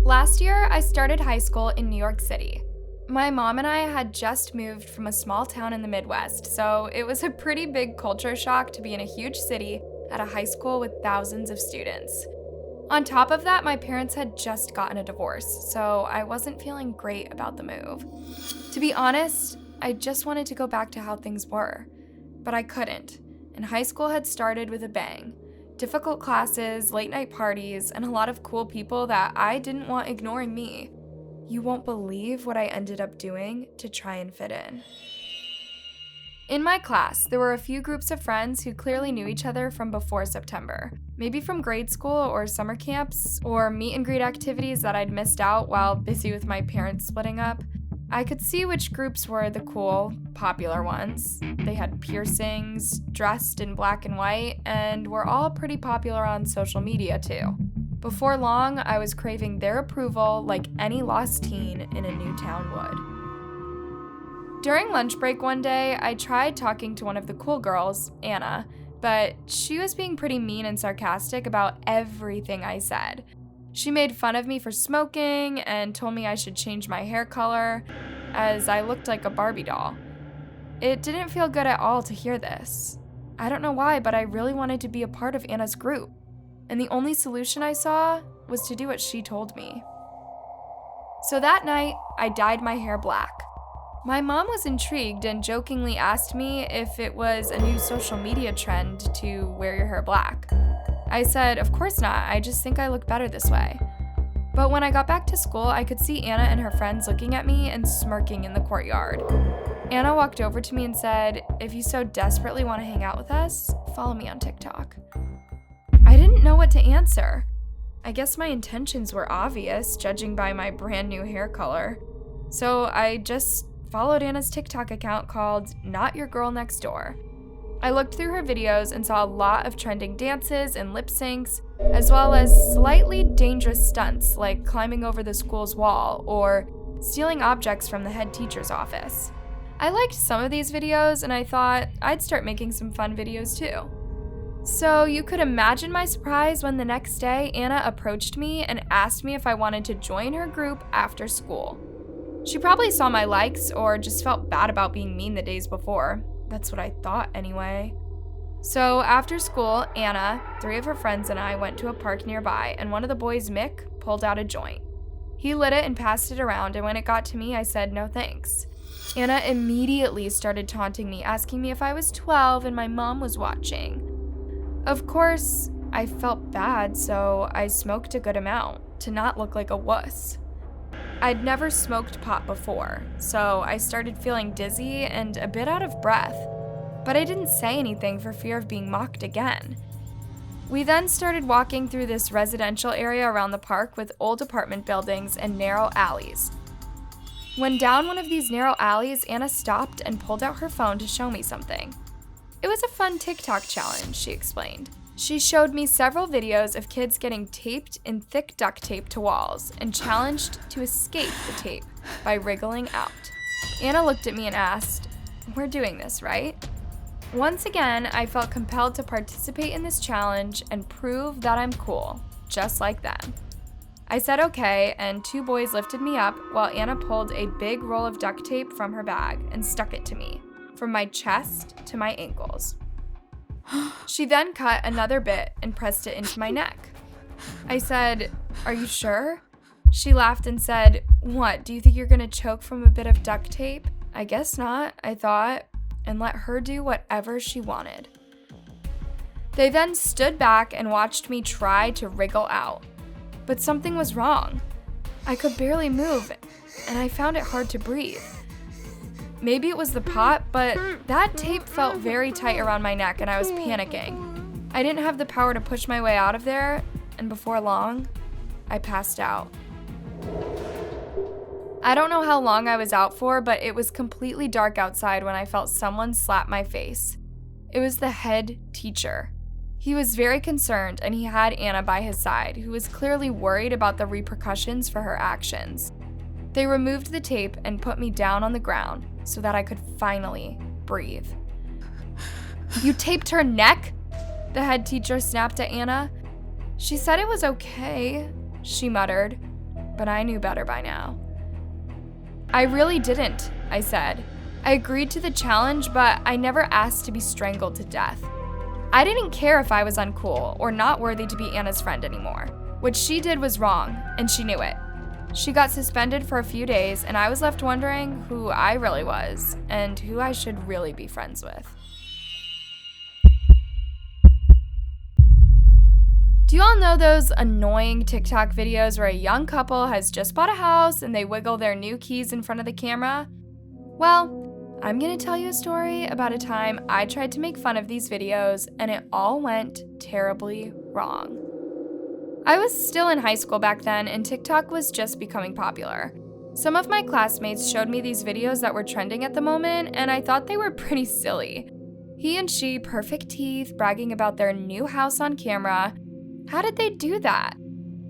Last year, I started high school in New York City. My mom and I had just moved from a small town in the Midwest, so it was a pretty big culture shock to be in a huge city at a high school with thousands of students. On top of that, my parents had just gotten a divorce, so I wasn't feeling great about the move. To be honest, I just wanted to go back to how things were, but I couldn't, and high school had started with a bang. Difficult classes, late night parties, and a lot of cool people that I didn't want ignoring me. You won't believe what I ended up doing to try and fit in. In my class, there were a few groups of friends who clearly knew each other from before September, maybe from grade school or summer camps, or meet and greet activities that I'd missed out while busy with my parents splitting up. I could see which groups were the cool, popular ones. They had piercings, dressed in black and white, and were all pretty popular on social media too. Before long, I was craving their approval like any lost teen in a new town would. During lunch break one day, I tried talking to one of the cool girls, Anna, but she was being pretty mean and sarcastic about everything I said. She made fun of me for smoking and told me I should change my hair color, as I looked like a Barbie doll. It didn't feel good at all to hear this. I don't know why, but I really wanted to be a part of Anna's group, and the only solution I saw was to do what she told me. So that night, I dyed my hair black. My mom was intrigued and jokingly asked me if it was a new social media trend to wear your hair black. I said, of course not, I just think I look better this way. But when I got back to school, I could see Anna and her friends looking at me and smirking in the courtyard. Anna walked over to me and said, if you so desperately want to hang out with us, follow me on TikTok. I didn't know what to answer. I guess my intentions were obvious, judging by my brand new hair color. So I just followed Anna's TikTok account called Not Your Girl Next Door. I looked through her videos and saw a lot of trending dances and lip syncs, as well as slightly dangerous stunts like climbing over the school's wall or stealing objects from the head teacher's office. I liked some of these videos and I thought I'd start making some fun videos too. So you could imagine my surprise when the next day Anna approached me and asked me if I wanted to join her group after school. She probably saw my likes or just felt bad about being mean the days before. That's what I thought anyway. So after school, Anna, 3 of her friends, and I went to a park nearby, and one of the boys, Mick, pulled out a joint. He lit it and passed it around, and when it got to me, I said no thanks. Anna immediately started taunting me, asking me if I was 12 and my mom was watching. Of course, I felt bad, so I smoked a good amount to not look like a wuss. I'd never smoked pot before, so I started feeling dizzy and a bit out of breath, but I didn't say anything for fear of being mocked again. We then started walking through this residential area around the park with old apartment buildings and narrow alleys. When down one of these narrow alleys, Anna stopped and pulled out her phone to show me something. It was a fun TikTok challenge, she explained. She showed me several videos of kids getting taped in thick duct tape to walls and challenged to escape the tape by wriggling out. Anna looked at me and asked, "We're doing this, right?" Once again, I felt compelled to participate in this challenge and prove that I'm cool, just like them. I said okay, and 2 boys lifted me up while Anna pulled a big roll of duct tape from her bag and stuck it to me, from my chest to my ankles. She then cut another bit and pressed it into my neck. I said, "Are you sure?" She laughed and said, "What, do you think you're gonna choke from a bit of duct tape?" I guess not, I thought, and let her do whatever she wanted. They then stood back and watched me try to wriggle out. But something was wrong. I could barely move, and I found it hard to breathe. Maybe it was the pot, but that tape felt very tight around my neck and I was panicking. I didn't have the power to push my way out of there, and before long, I passed out. I don't know how long I was out for, but it was completely dark outside when I felt someone slap my face. It was the head teacher. He was very concerned, and he had Anna by his side, who was clearly worried about the repercussions for her actions. They removed the tape and put me down on the ground so that I could finally breathe. "You taped her neck?" the head teacher snapped at Anna. "She said it was okay," she muttered. but I knew better by now. I really didn't, I said. I agreed to the challenge, but I never asked to be strangled to death. I didn't care if I was uncool or not worthy to be Anna's friend anymore. What she did was wrong, and she knew it. She got suspended for a few days, and I was left wondering who I really was and who I should really be friends with. Do you all know those annoying TikTok videos where a young couple has just bought a house and they wiggle their new keys in front of the camera? Well, I'm gonna tell you a story about a time I tried to make fun of these videos and it all went terribly wrong. I was still in high school back then and TikTok was just becoming popular. Some of my classmates showed me these videos that were trending at the moment and I thought they were pretty silly. He and she, perfect teeth, bragging about their new house on camera. How did they do that?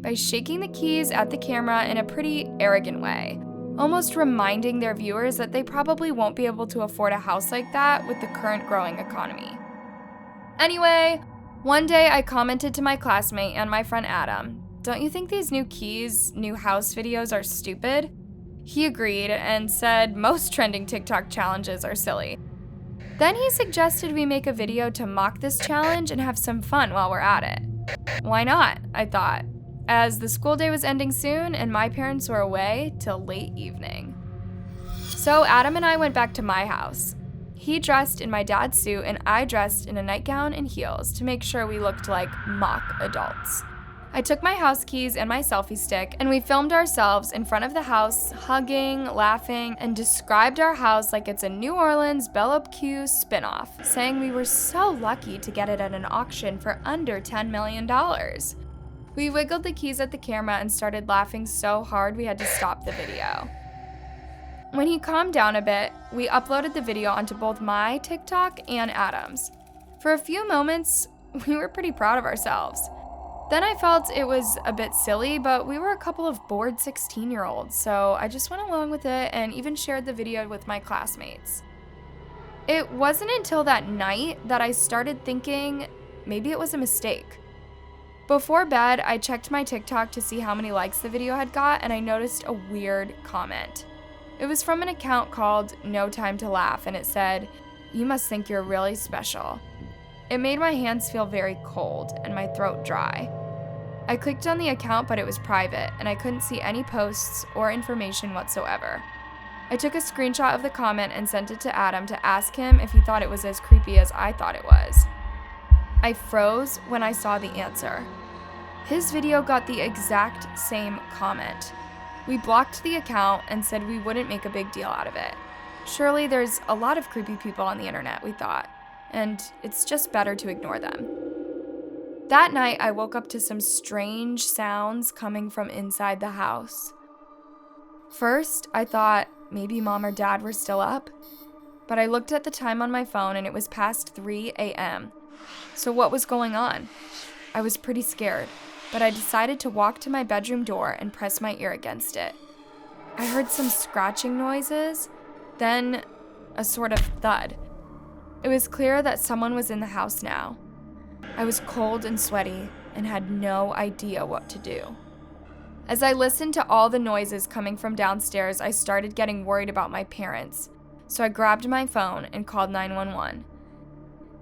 By shaking the keys at the camera in a pretty arrogant way, almost reminding their viewers that they probably won't be able to afford a house like that with the current growing economy. Anyway, one day I commented to my classmate and my friend Adam, "Don't you think these new keys, new house videos are stupid?" He agreed and said most trending TikTok challenges are silly. Then he suggested we make a video to mock this challenge and have some fun while we're at it. Why not, I thought, as the school day was ending soon and my parents were away till late evening. So Adam and I went back to my house. He dressed in my dad's suit and I dressed in a nightgown and heels to make sure we looked like mock adults. I took my house keys and my selfie stick and we filmed ourselves in front of the house, hugging, laughing, and described our house like it's a New Orleans Belle Q spinoff, saying we were so lucky to get it at an auction for under $10 million. We wiggled the keys at the camera and started laughing so hard we had to stop the video. When he calmed down a bit, we uploaded the video onto both my TikTok and Adam's. For a few moments, we were pretty proud of ourselves. Then I felt it was a bit silly, but we were a couple of bored 16-year-olds, so I just went along with it and even shared the video with my classmates. It wasn't until that night that I started thinking maybe it was a mistake. Before bed, I checked my TikTok to see how many likes the video had got, and I noticed a weird comment. It was from an account called No Time to Laugh, and it said, "You must think you're really special." It made my hands feel very cold and my throat dry. I clicked on the account, but it was private, and I couldn't see any posts or information whatsoever. I took a screenshot of the comment and sent it to Adam to ask him if he thought it was as creepy as I thought it was. I froze when I saw the answer. His video got the exact same comment. We blocked the account and said we wouldn't make a big deal out of it. Surely there's a lot of creepy people on the internet, we thought, and it's just better to ignore them. That night, I woke up to some strange sounds coming from inside the house. First, I thought maybe mom or dad were still up, but I looked at the time on my phone and it was past 3 a.m. So what was going on? I was pretty scared, but I decided to walk to my bedroom door and press my ear against it. I heard some scratching noises, then a sort of thud. It was clear that someone was in the house now. I was cold and sweaty and had no idea what to do. As I listened to all the noises coming from downstairs, I started getting worried about my parents, so I grabbed my phone and called 911.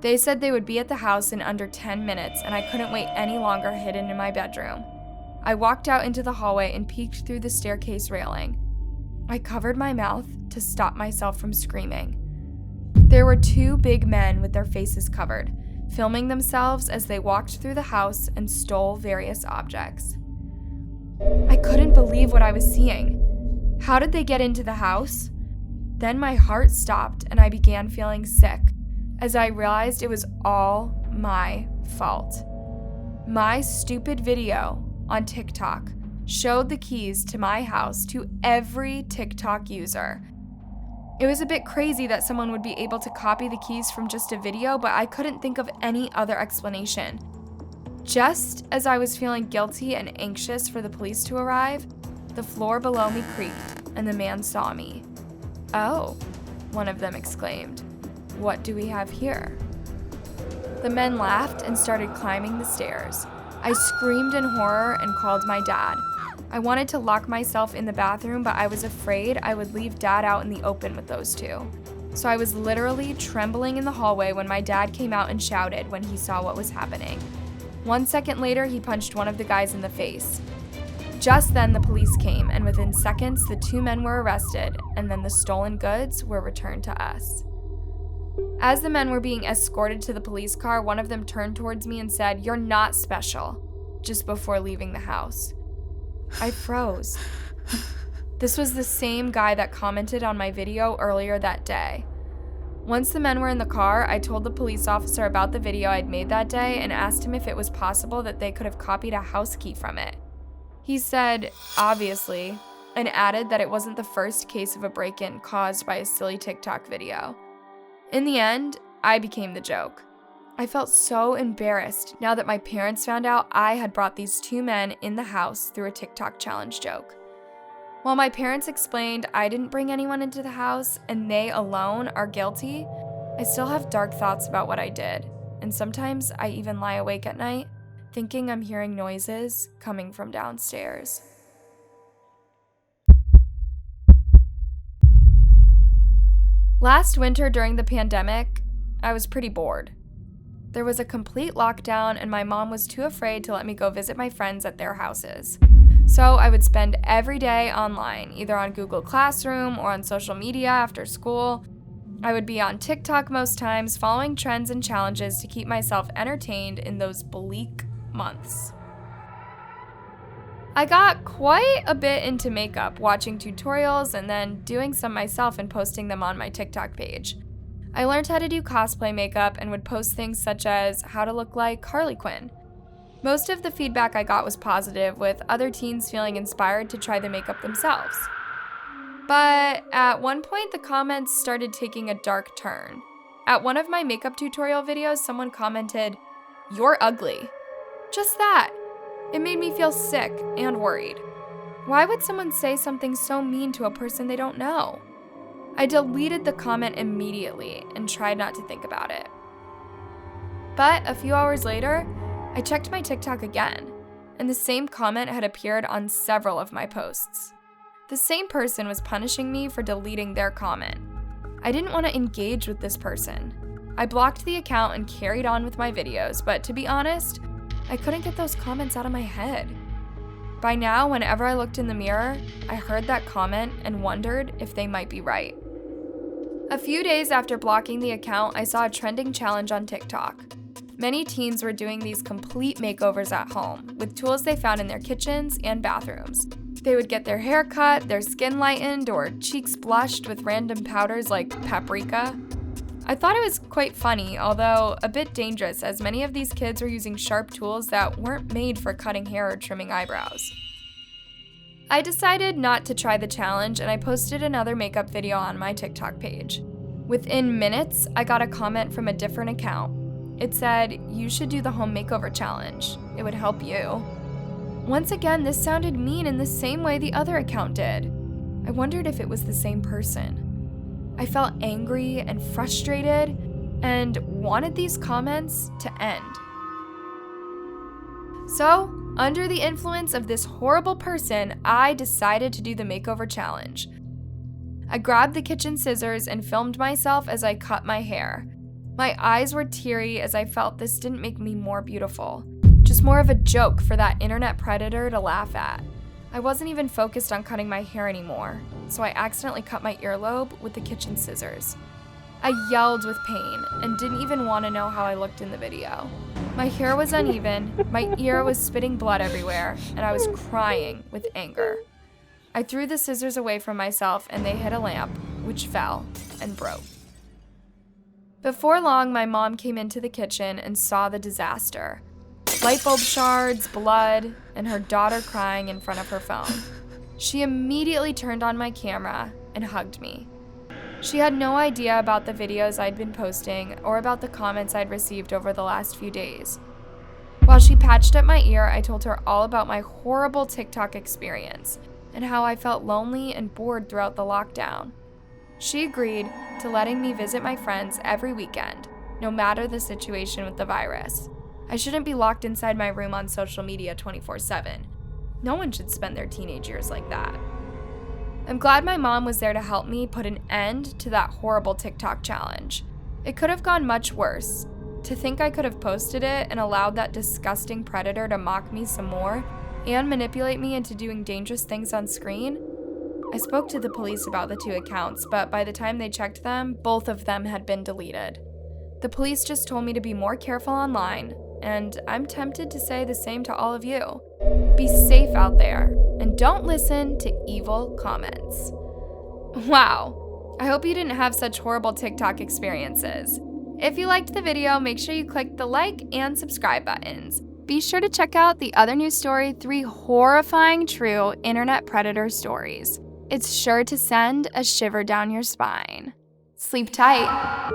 They said they would be at the house in under 10 minutes, and I couldn't wait any longer hidden in my bedroom. I walked out into the hallway and peeked through the staircase railing. I covered my mouth to stop myself from screaming. There were two big men with their faces covered, filming themselves as they walked through the house and stole various objects. I couldn't believe what I was seeing. How did they get into the house? Then my heart stopped and I began feeling sick as I realized it was all my fault. My stupid video on TikTok showed the keys to my house to every TikTok user. It was a bit crazy that someone would be able to copy the keys from just a video, but I couldn't think of any other explanation. Just as I was feeling guilty and anxious for the police to arrive, the floor below me creaked and the man saw me. "Oh," one of them exclaimed. "What do we have here?" The men laughed and started climbing the stairs. I screamed in horror and called my dad. I wanted to lock myself in the bathroom, but I was afraid I would leave Dad out in the open with those two. So I was literally trembling in the hallway when my dad came out and shouted when he saw what was happening. 1 second later, he punched one of the guys in the face. Just then, the police came, and within seconds, the two men were arrested, and then the stolen goods were returned to us. As the men were being escorted to the police car, one of them turned towards me and said, "You're not special," just before leaving the house. I froze. This was the same guy that commented on my video earlier that day. Once the men were in the car, I told the police officer about the video I'd made that day and asked him if it was possible that they could have copied a house key from it. He said, obviously, and added that it wasn't the first case of a break-in caused by a silly TikTok video. In the end, I became the joke. I felt so embarrassed now that my parents found out I had brought these two men in the house through a TikTok challenge joke. While my parents explained I didn't bring anyone into the house and they alone are guilty, I still have dark thoughts about what I did, and sometimes I even lie awake at night thinking I'm hearing noises coming from downstairs. Last winter during the pandemic, I was pretty bored. There was a complete lockdown and my mom was too afraid to let me go visit my friends at their houses. So I would spend every day online, either on Google Classroom or on social media after school. I would be on TikTok most times, following trends and challenges to keep myself entertained in those bleak months. I got quite a bit into makeup, watching tutorials and then doing some myself and posting them on my TikTok page. I learned how to do cosplay makeup and would post things such as how to look like Harley Quinn. Most of the feedback I got was positive, with other teens feeling inspired to try the makeup themselves. But at one point, the comments started taking a dark turn. At one of my makeup tutorial videos, someone commented, "You're ugly." Just that. It made me feel sick and worried. Why would someone say something so mean to a person they don't know? I deleted the comment immediately and tried not to think about it. But a few hours later, I checked my TikTok again, and the same comment had appeared on several of my posts. The same person was punishing me for deleting their comment. I didn't want to engage with this person. I blocked the account and carried on with my videos, but to be honest, I couldn't get those comments out of my head. By now, whenever I looked in the mirror, I heard that comment and wondered if they might be right. A few days after blocking the account, I saw a trending challenge on TikTok. Many teens were doing these complete makeovers at home with tools they found in their kitchens and bathrooms. They would get their hair cut, their skin lightened, or cheeks blushed with random powders like paprika. I thought it was quite funny, although a bit dangerous, as many of these kids were using sharp tools that weren't made for cutting hair or trimming eyebrows. I decided not to try the challenge, and I posted another makeup video on my TikTok page. Within minutes, I got a comment from a different account. It said, "You should do the home makeover challenge. It would help you." Once again, this sounded mean in the same way the other account did. I wondered if it was the same person. I felt angry and frustrated and wanted these comments to end. So, under the influence of this horrible person, I decided to do the makeover challenge. I grabbed the kitchen scissors and filmed myself as I cut my hair. My eyes were teary as I felt this didn't make me more beautiful, just more of a joke for that internet predator to laugh at. I wasn't even focused on cutting my hair anymore, so I accidentally cut my earlobe with the kitchen scissors. I yelled with pain and didn't even want to know how I looked in the video. My hair was uneven, my ear was spitting blood everywhere, and I was crying with anger. I threw the scissors away from myself and they hit a lamp, which fell and broke. Before long, my mom came into the kitchen and saw the disaster. Light bulb shards, blood, and her daughter crying in front of her phone. She immediately turned on my camera and hugged me. She had no idea about the videos I'd been posting or about the comments I'd received over the last few days. While she patched up my ear, I told her all about my horrible TikTok experience and how I felt lonely and bored throughout the lockdown. She agreed to letting me visit my friends every weekend, no matter the situation with the virus. I shouldn't be locked inside my room on social media 24/7. No one should spend their teenage years like that. I'm glad my mom was there to help me put an end to that horrible TikTok challenge. It could have gone much worse. To think I could have posted it and allowed that disgusting predator to mock me some more and manipulate me into doing dangerous things on screen. I spoke to the police about the 2 accounts, but by the time they checked them, both of them had been deleted. The police just told me to be more careful online, and I'm tempted to say the same to all of you. Be safe out there, and don't listen to evil comments. Wow, I hope you didn't have such horrible TikTok experiences. If you liked the video, make sure you click the like and subscribe buttons. Be sure to check out the other news story, 3 horrifying true internet predator stories. It's sure to send a shiver down your spine. Sleep tight.